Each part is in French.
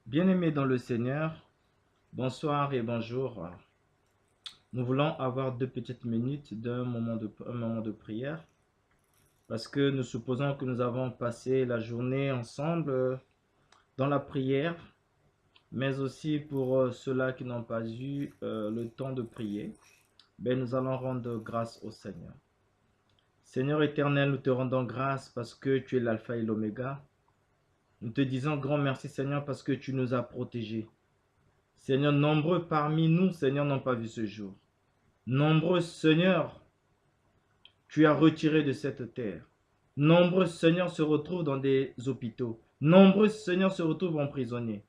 Bien-aimés dans le Seigneur, bonsoir et bonjour. Nous voulons avoir 2 petites minutes un moment de prière parce que nous supposons que nous avons passé la journée ensemble dans la prière, mais aussi pour ceux-là qui n'ont pas eu le temps de prier, nous allons rendre grâce au Seigneur. Seigneur éternel, nous te rendons grâce parce que tu es l'alpha et l'oméga. Nous te disons grand merci Seigneur parce que tu nous as protégés. Seigneur, nombreux parmi nous, Seigneur, n'ont pas vu ce jour. Nombreux, Seigneur, tu as retiré de cette terre. Nombreux, Seigneur, se retrouvent dans des hôpitaux. Nombreux, Seigneur, se retrouvent emprisonnés.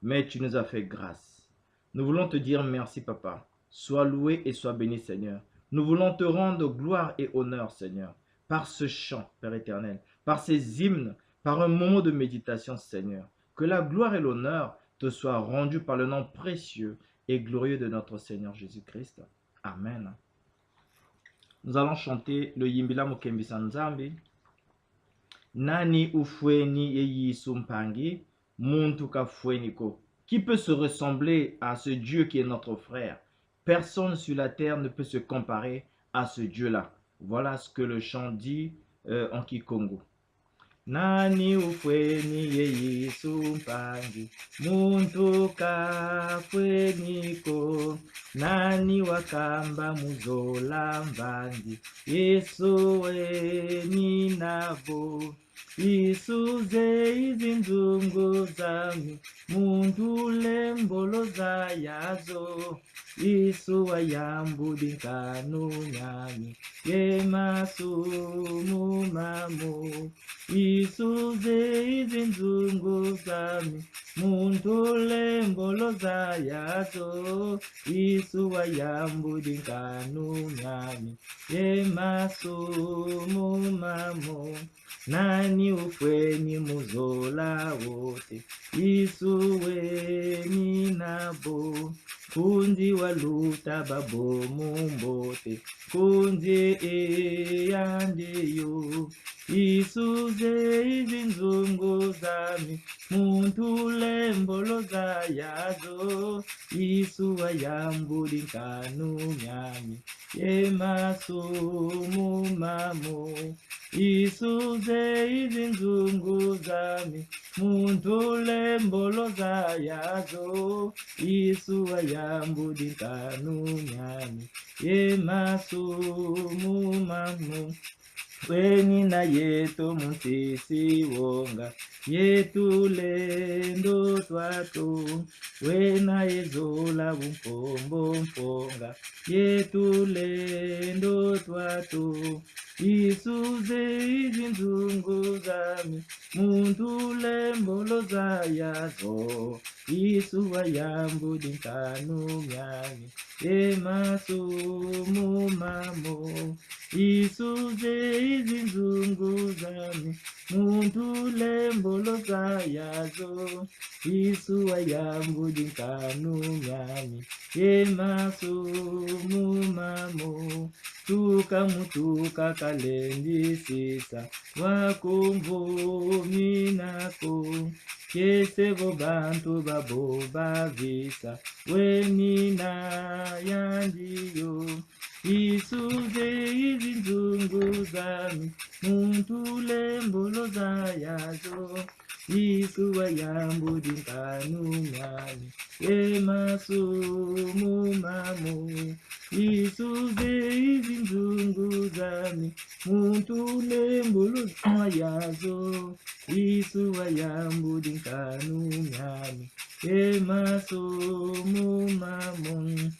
Mais tu nous as fait grâce. Nous voulons te dire merci, Papa. Sois loué et sois béni, Seigneur. Nous voulons te rendre gloire et honneur, Seigneur, par ce chant, Père éternel, par ces hymnes, par un moment de méditation, Seigneur. Que la gloire et l'honneur te soient rendus par le nom précieux et glorieux de notre Seigneur Jésus-Christ. Amen. Nous allons chanter le Yimbila Mukembisa Nzambi. Nani ufweni yeyisu mpangi, muntu kafweniko. Qui peut se ressembler à ce Dieu qui est notre frère? Personne sur la terre ne peut se comparer à ce Dieu-là. Voilà ce que le chant dit en Kikongo. Nani ufweni yeyisu mpangi, muntu kafweniko. Nani wakamba muzola mvangi, Yesu weni nabo. Isuze izinzungu zami, muntu lemboloza yazo. Isu wayambudi nkanu nyami, yemasumu mamu. Isuze izinzungu zami, muntu lemboloza yazo. Isu wayambudi nkanu nyami, yemasumu mamu. Nani ufweni muzola wote, Isu weni nabo. Kunzi waluta babo mumbote, kunzi eyandeyo. Isuze izinzungu zami, muntu lemboloza yazo. Isu wayambudi nkanu nyami, yemasumu mamu. Isuze izinzungu zami, muntu lemboloza yazo. Isu wayambudi nkanu nyami, yemasumu mamu. Weni na yetu mutisi wonga, yetu lendo twatu. Wena yezola bumpombo mponga, yetu lendo twatu. Isuze izinzungu zami, muntu lemboloza yazo. Isu wayambudi nkanu nyami, yemasumu mamu. Isuze izinzungu zami, muntu lemboloza yazo. Isu wayambudi nkanu nyami, yemasumu mamu. Tukamutuka kalendisisa, wakumvumi nako. Kesebo bantu babo bavisa, wenina yandiyo. Isuze izinzungu zami, muntu lemboloza yazo. Isu wayambudi nkanu nyami, yemasumu mamu. Isuze izinzungu zami, muntu lemboloza yazo. Isu wayambudi nkanu nyami, yemasumu mamu.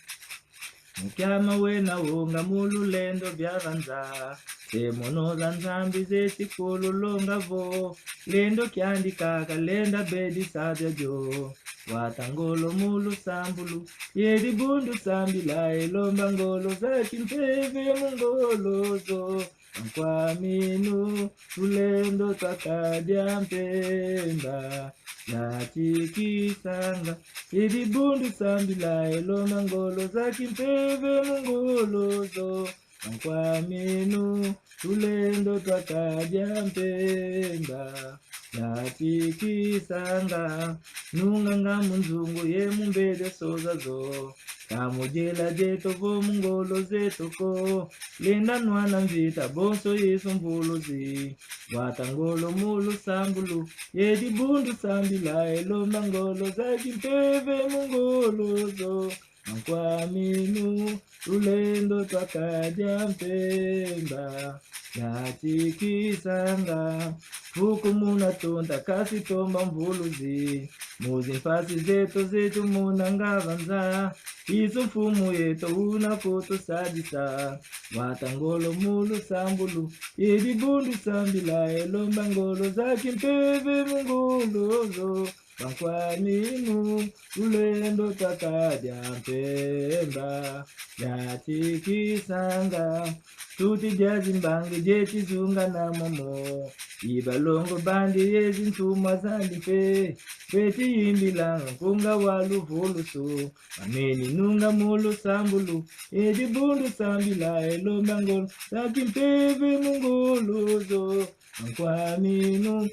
Mukyama wena wonga mululendo byavanza, semono za nzambi zesikulu longavo. Lendo kyandikaka lenda bedi sabya jo, watangolo mulu sambulu. Yedi bundu sambila elomba ngolo za kimpeve mungolozo. Nkwaminu ulendo twakadya mpemba, yatikisanga. Yedi bundu sambila elomba ngolo za kimpeve mungolozo. Nkwaminu ulendo twakadya mpemba, yatikisanga. nunganga munzungu ye mumbede sozazo, kamujela jeto vo mungolo zetoko, lenda nwana mvita bonso yesu mvuluzi, watangolo mulu sambulu, yedi bundu sambila elomba ngolo zaki mpeve mungolozo, Ankwaminu ulendo twakaja mpemba yatikisanga fukumuna tonda kasi tomba mvuluzi muzimfasi zetu munangavanza izo mfumu yeto unakotosadisa watangolo mulu sambulu idibundu sambila elomba ngolo zaki mpeve mungolozo Ankwaminu ulendo twakaja mpemba yatikisanga tuti jazimbangi jetizunga na momo ibalongo bandi yezintumwa zandife beti yimbilanga kunga waluvulusu ameni nunga mulu sambulu edibundu sambila elombangolo takimpeve munguluzo Ankwaminu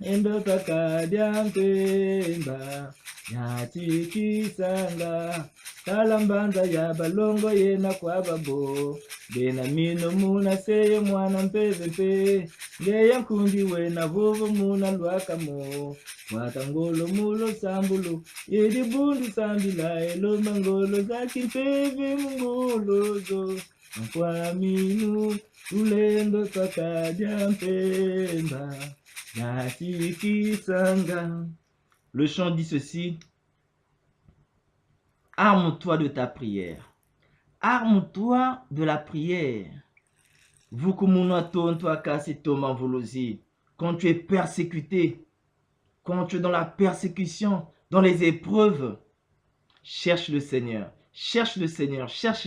endo twakaja mpemba yatikisanga kalambanza ya balongo yena kwa babo bena mino muna seye mwana mpeve mpe ngeya nkundi wena vuvu muna lwakamo watangolo mulo sambulu yedi bundu sambila elomba ngolo zaki mpeve mungolozo Ankwaminu ulendo twakaja mpemba yatikisanga. Le chant dit ceci: arme-toi de ta prière, arme-toi de la prière. Quand tu es persécuté, quand tu es dans la persécution, dans les épreuves, cherche le Seigneur, cherche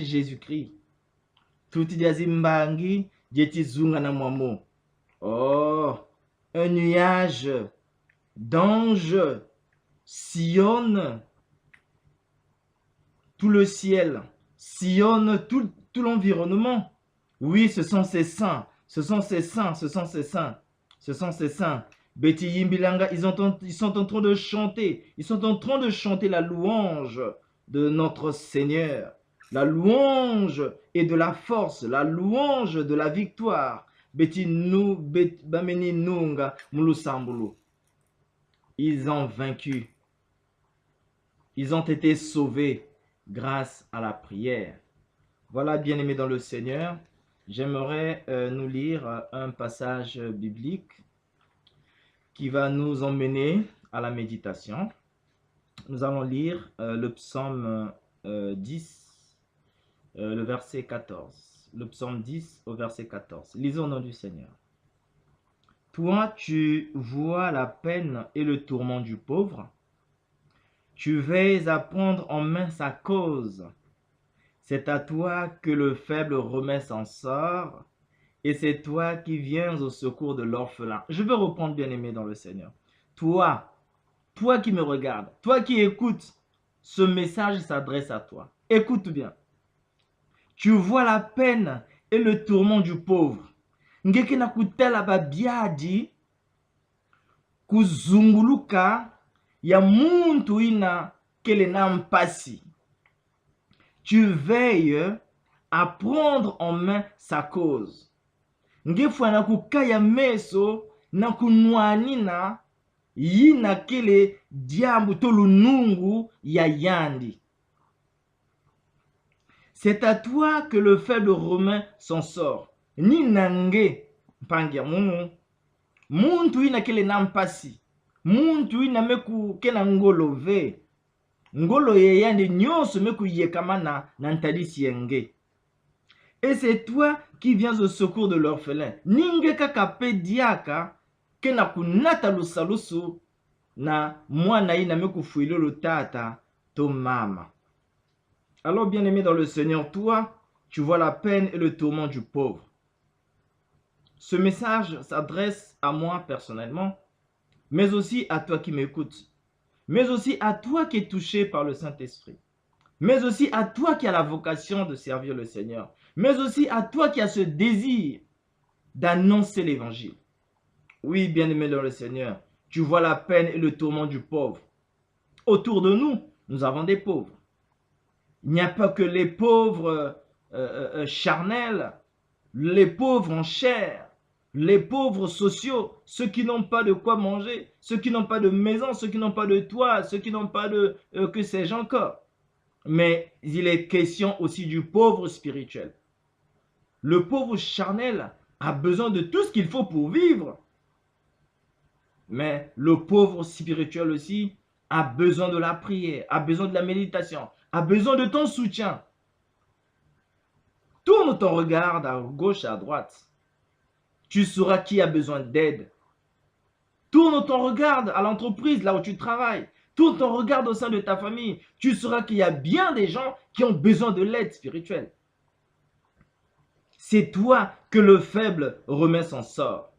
Jésus-Christ. Oh, un nuage d'anges sillonne tout le ciel, sillonne tout l'environnement. Oui, ce sont ces saints, ce sont ces saints. Betty Yimbilanga, ils sont en train de chanter, la louange de notre Seigneur, la louange et de la force, la louange de la victoire. Betty Bameni Nunga Mulusambulu. Ils ont vaincu. Ils ont été sauvés grâce à la prière. Voilà, bien-aimés dans le Seigneur, j'aimerais nous lire un passage biblique qui va nous emmener à la méditation. Nous allons lire le psaume 10, le verset 14. Le psaume 10 au verset 14. Lisons au nom du Seigneur. Toi, tu vois la peine et le tourment du pauvre. Tu veilles à prendre en main sa cause. C'est à toi que le faible remet son sort, et c'est toi qui viens au secours de l'orphelin. Je veux reprendre, bien-aimé dans le Seigneur. Toi qui me regardes, toi qui écoutes, ce message s'adresse à toi. Écoute bien. Tu vois la peine et le tourment du pauvre. Ngeke na kutela babiadi kuzunguluka ya muntu ina kele na mpasi. Tu veilles à prendre en main sa cause. Ngefwa na kukaya meso na kunwanina yina kele diambu tolunungu ya yandi. C'est à toi que le faible remet son sort. Ni nange mpangia muntu ina kele na mpasi. Muntu ina meku kena ngolove. Ngolo ye yandi nyonso meku yekamana na ntadisi yenge. Et c'est toi qui viens au secours de l'orphelin. Ninge kaka pe diaka kena kunata lusalusu na mwana ina meku fuilolo tata to mama. Alors bien-aimé dans le Seigneur, toi, tu vois la peine et le tourment du pauvre. Ce message s'adresse à moi personnellement, mais aussi à toi qui m'écoutes, mais aussi à toi qui es touché par le Saint-Esprit, mais aussi à toi qui as la vocation de servir le Seigneur, mais aussi à toi qui as ce désir d'annoncer l'évangile. Oui, bien-aimé dans le Seigneur, tu vois la peine et le tourment du pauvre. Autour de nous, nous avons des pauvres. Il n'y a pas que les pauvres charnels, les pauvres en chair, les pauvres sociaux, ceux qui n'ont pas de quoi manger, ceux qui n'ont pas de maison, ceux qui n'ont pas de toit, ceux qui n'ont pas de que sais-je encore. Mais il est question aussi du pauvre spirituel. Le pauvre charnel a besoin de tout ce qu'il faut pour vivre. Mais le pauvre spirituel aussi a besoin de la prière, a besoin de la méditation, a besoin de ton soutien. Tourne ton regard à gauche et à droite. Tu sauras qui a besoin d'aide. Tourne ton regard à l'entreprise, là où tu travailles. Tourne ton regard au sein de ta famille. Tu sauras qu'il y a bien des gens qui ont besoin de l'aide spirituelle. C'est toi que le faible remet son sort.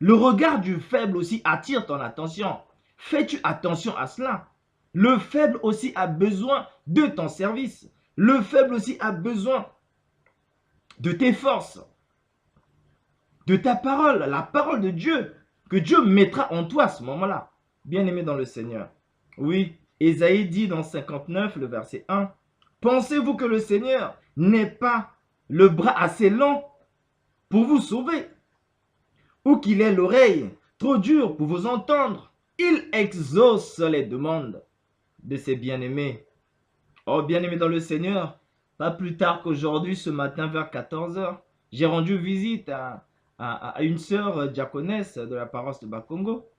Le regard du faible aussi attire ton attention. Fais-tu attention à cela? Le faible aussi a besoin de ton service. Le faible aussi a besoin de tes forces, de ta parole, la parole de Dieu, que Dieu mettra en toi à ce moment-là. Bien-aimé dans le Seigneur. Oui, Ésaïe dit dans 59, le verset 1, « Pensez-vous que le Seigneur n'est pas le bras assez long pour vous sauver, ou qu'il ait l'oreille trop dure pour vous entendre? Il exauce les demandes de ses bien-aimés. » Oh, bien-aimé dans le Seigneur, pas plus tard qu'aujourd'hui, ce matin vers 14 h, j'ai rendu visite à une sœur diaconesse de la paroisse de Bakongo,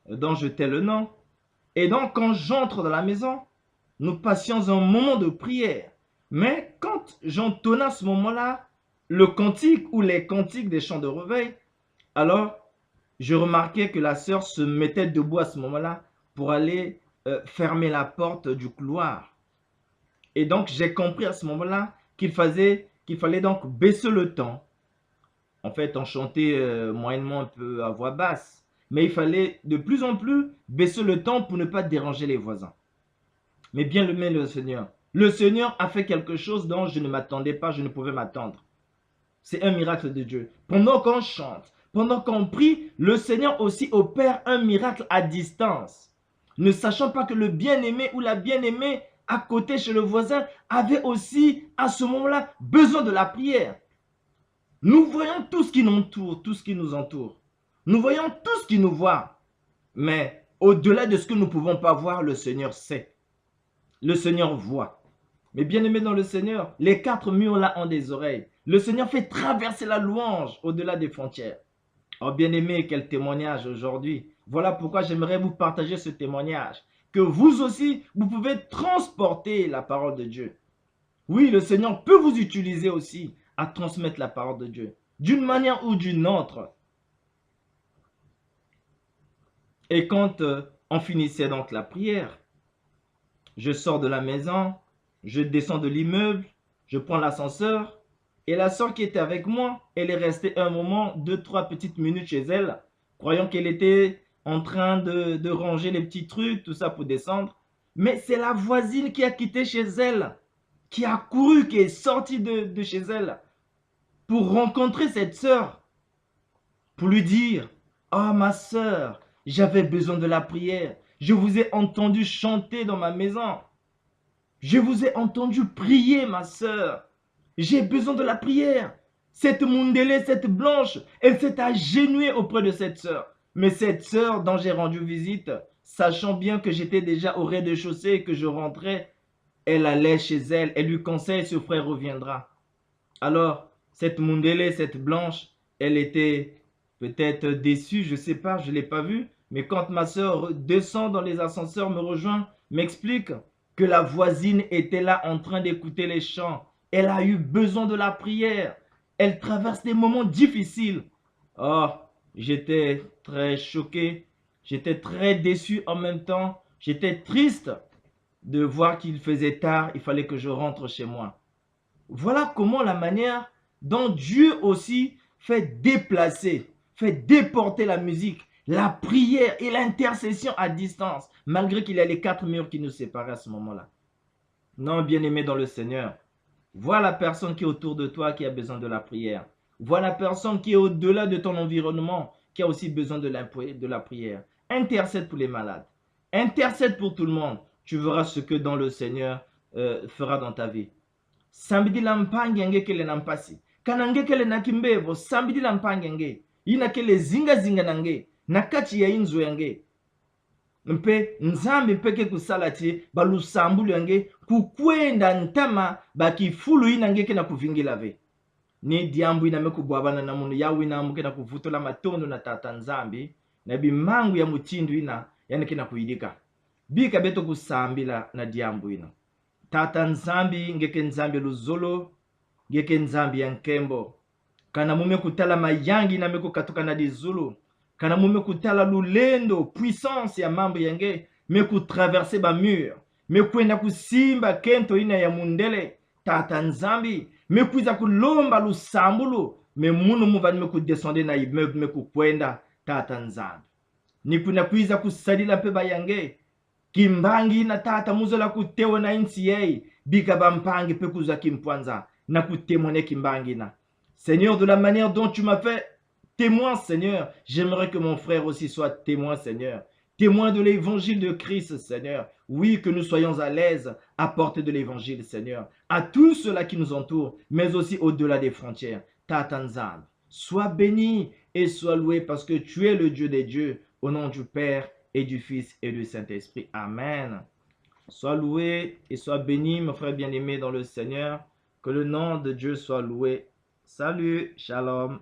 dont je tais le nom. Et donc, quand j'entre dans la maison, nous passions un moment de prière. Mais quand j'entonnais à ce moment-là le cantique ou les cantiques des chants de réveil, alors je remarquais que la sœur se mettait debout à ce moment-là pour aller fermer la porte du couloir. Et donc, j'ai compris à ce moment-là qu'il fallait donc baisser le ton. En fait, on chantait moyennement un peu à voix basse. Mais il fallait de plus en plus baisser le ton pour ne pas déranger les voisins. Mais bien aimé le Seigneur. Le Seigneur a fait quelque chose dont je ne m'attendais pas, je ne pouvais m'attendre. C'est un miracle de Dieu. Pendant qu'on chante, pendant qu'on prie, le Seigneur aussi opère un miracle à distance. Ne sachant pas que le bien-aimé ou la bien-aimée à côté chez le voisin avait aussi à ce moment-là besoin de la prière. Nous voyons tout ce qui nous entoure, tout ce qui nous entoure. Nous voyons tout ce qui nous voit. Mais au-delà de ce que nous ne pouvons pas voir, le Seigneur sait. Le Seigneur voit. Mais bien aimé dans le Seigneur, les 4 murs là ont des oreilles. Le Seigneur fait traverser la louange au-delà des frontières. Oh bien aimé, quel témoignage aujourd'hui. Voilà pourquoi j'aimerais vous partager ce témoignage. Que vous aussi, vous pouvez transporter la parole de Dieu. Oui, le Seigneur peut vous utiliser aussi à transmettre la parole de Dieu. D'une manière ou d'une autre. Et quand on finissait donc la prière, je sors de la maison, je descends de l'immeuble, je prends l'ascenseur. Et la soeur qui était avec moi, elle est restée un moment, 2-3 petites minutes chez elle, croyant qu'elle était en train de ranger les petits trucs, tout ça pour descendre. Mais c'est la voisine qui a quitté chez elle, qui a couru, qui est sortie de chez elle, pour rencontrer cette soeur, pour lui dire, « Oh ma soeur, j'avais besoin de la prière, je vous ai entendu chanter dans ma maison, je vous ai entendu prier ma soeur. J'ai besoin de la prière. » Cette Mundele, cette blanche, elle s'est agenouillée auprès de cette sœur. Mais cette sœur dont j'ai rendu visite, sachant bien que j'étais déjà au rez-de-chaussée et que je rentrais, elle allait chez elle. Elle lui conseille, ce frère reviendra. Alors, cette Mundele, cette blanche, elle était peut-être déçue, je ne sais pas, je ne l'ai pas vue. Mais quand ma sœur descend dans les ascenseurs, me rejoint, m'explique que la voisine était là en train d'écouter les chants. Elle a eu besoin de la prière. Elle traverse des moments difficiles. Oh, j'étais très choqué. J'étais très déçu en même temps. J'étais triste de voir qu'il faisait tard. Il fallait que je rentre chez moi. Voilà comment la manière dont Dieu aussi fait déplacer, fait déporter la musique, la prière et l'intercession à distance, malgré qu'il y a les 4 murs qui nous séparaient à ce moment-là. Non, bien-aimé dans le Seigneur, vois la personne qui est autour de toi qui a besoin de la prière. Vois la personne qui est au-delà de ton environnement qui a aussi besoin de la prière. Intercède pour les malades. Intercède pour tout le monde. Tu verras ce que dans le Seigneur fera dans ta vie. Sambidi lampangi ange kele nampasi. Kanange kele nakimbevo. Sambidi lampangi ange. Ina kele zinga zinga nange. Nakati ya inzo yange. Mpe nzambe mpeke kusalati balusambulu yange kukwenda ntama bakifulu inange kena kuvingila ve. Ni diambu iname kubwabana na munu yawu inamu kena kuvutola matondo na tata nzambi. Na bimangu ya mutindu ina yani kena kuidika. Bika beto kusambila na diambu ina. Tata nzambi ngeke nzambi luzolo. Ngeke nzambi ya nkembo. Kana mume kutala mayangi iname kukatuka na dizulu. Kana mume kutala lulendo, puissance ya mambo yange, me kutraverse ba mur, me kwenda kusimba kento ina ya mundele, tata nzambi, me kuiza kulomba lusambulu, me munu muvani me kudescende na immeuble me kukwenda, tata nzambi. Ni kuna kuiza kusadila pe ba yange, kimbangi na tata muzola kutewa na insi yei, bika bampangi pe kuza kimpwanza, na kutemone kimbangi na. Seigneur, de la manière dont tu m'as fait témoin, Seigneur, j'aimerais que mon frère aussi soit témoin, Seigneur. Témoin de l'évangile de Christ, Seigneur. Oui, que nous soyons à l'aise à porter de l'évangile, Seigneur. À tous ceux-là qui nous entourent, mais aussi au-delà des frontières. Tatanzam, sois béni et sois loué parce que tu es le Dieu des dieux, au nom du Père et du Fils et du Saint-Esprit. Amen. Sois loué et sois béni, mon frère bien-aimé dans le Seigneur. Que le nom de Dieu soit loué. Salut, shalom.